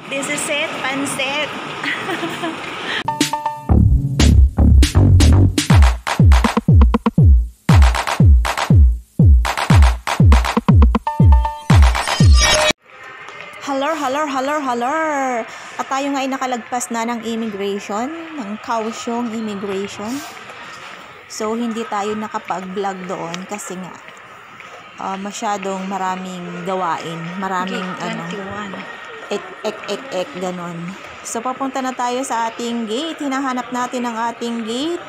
This is it, pansit. Halar. At tayo nga ay nakalagpas na ng immigration, ng Kaohsiung immigration. So, hindi tayo nakapag-vlog doon kasi nga masyadong maraming gawain. Maraming ganon. So, papunta na tayo sa ating gate. Hinahanap natin ang ating gate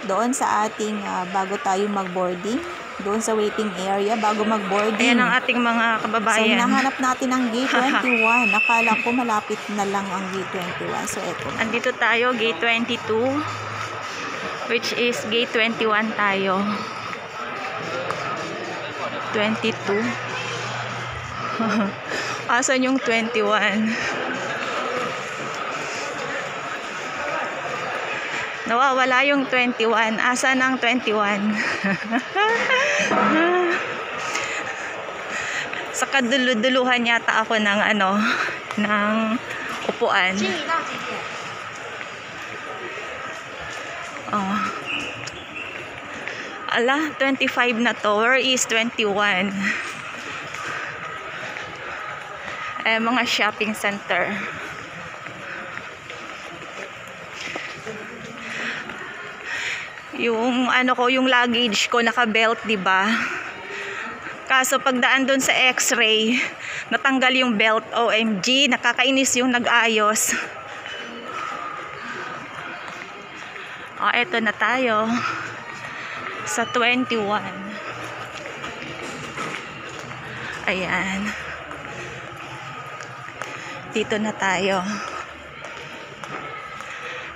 doon sa ating bago tayo mag-boarding. Doon sa waiting area bago mag-boarding. Ayan ang ating mga kababayan. So, hinahanap natin ang gate 21. Akala ko malapit na lang ang gate 21. So, eto na. Andito tayo, gate 22. Which is gate 21 tayo. 22. Asan yung 21? Nawawala yung 21. Asan ang 21? Sa kadulu-duluhan yata ako ng ng upuan. Oh. Ala, 25 na to. Where is 21? Mga shopping center. Yung yung luggage ko naka-belt, 'di ba? Kaso pagdaan doon sa X-ray, natanggal yung belt. OMG, nakakainis yung nag-ayos. Eto na tayo sa 21. Ayan. Dito na tayo.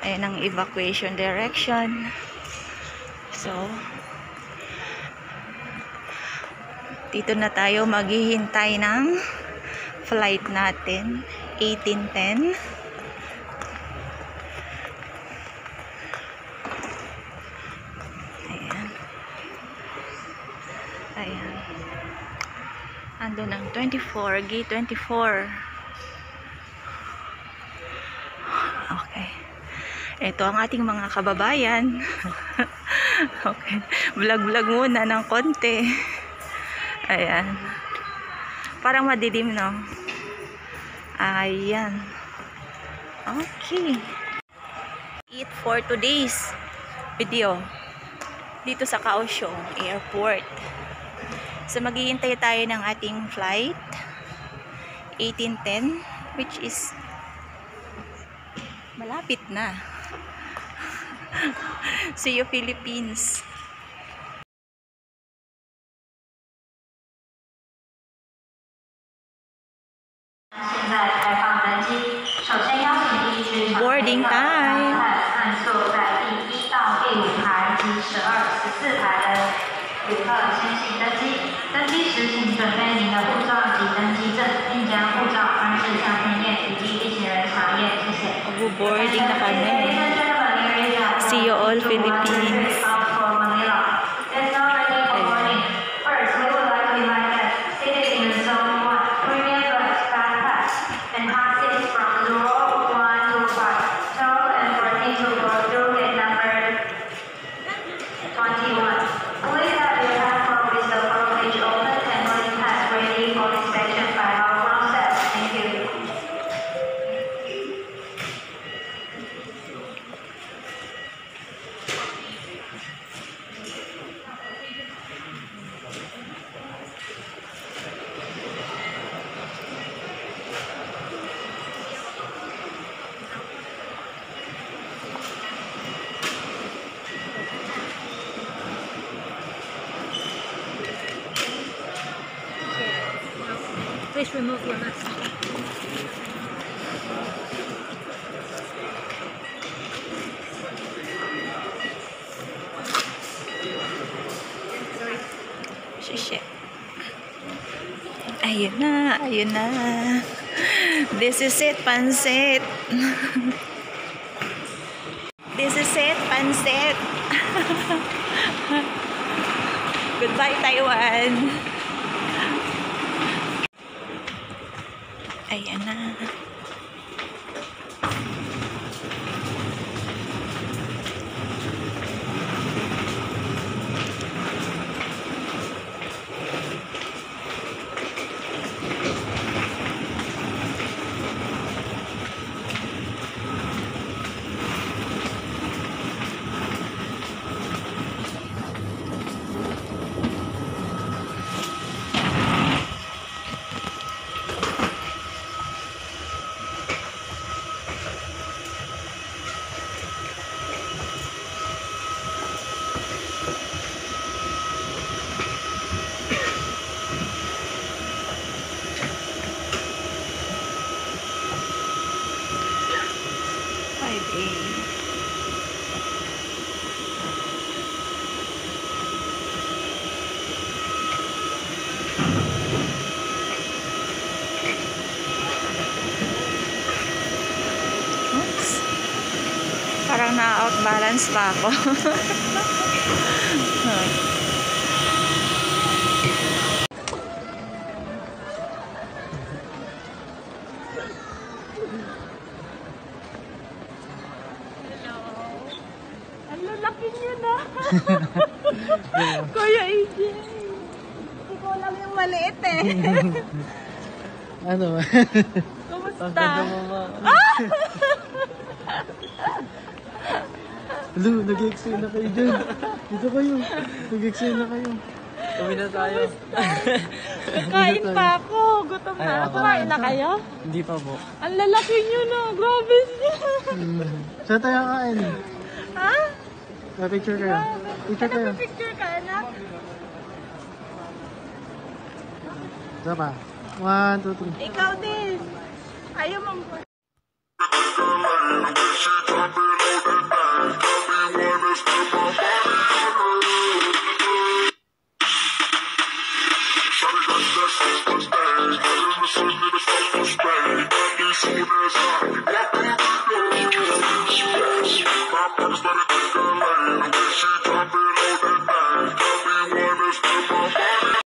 Ayan ang evacuation direction. So, dito na tayo maghihintay ng flight natin, 1810. Ayan. Andun ang 24, gate 24. Okay. Ito ang ating mga kababayan. Okay. Vlog muna ng konti. Ayan. Parang madilim, no? Ayan. Okay. Eat for today's video dito sa Kaohsiung Airport. So, maghihintay tayo ng ating flight 1810, which is malapit na. See you, Philippines. Boarding time. Boarding na kami. See you all, Philippines. Please remove your mask. Shit. Ayun na. This is it, pansit. This is it, pansit. Goodbye, Taiwan. Ayan na. Oops. Parang na-outbalance pa ako. Ang lalaki niyo na. Kuya AJ. Hindi ko alam yung maliit eh. Ano? Kumusta? Hello, nag-explain na kayo dyan. Dito kayo. Nag-explain na kayo. Uwi na tayo. Kain pa ako. Gutom na. Kumain na kayo? Hindi pa po. Ang lalaki niyo na. Grabe niyo. Saan tayo kain? Ha? Picture kayo. Picture kayo. Picture ka, anak? Isa pa. 1, 2, 3. Ikaw din. Ayaw mo. As soon as I walk in the door, my brother's better.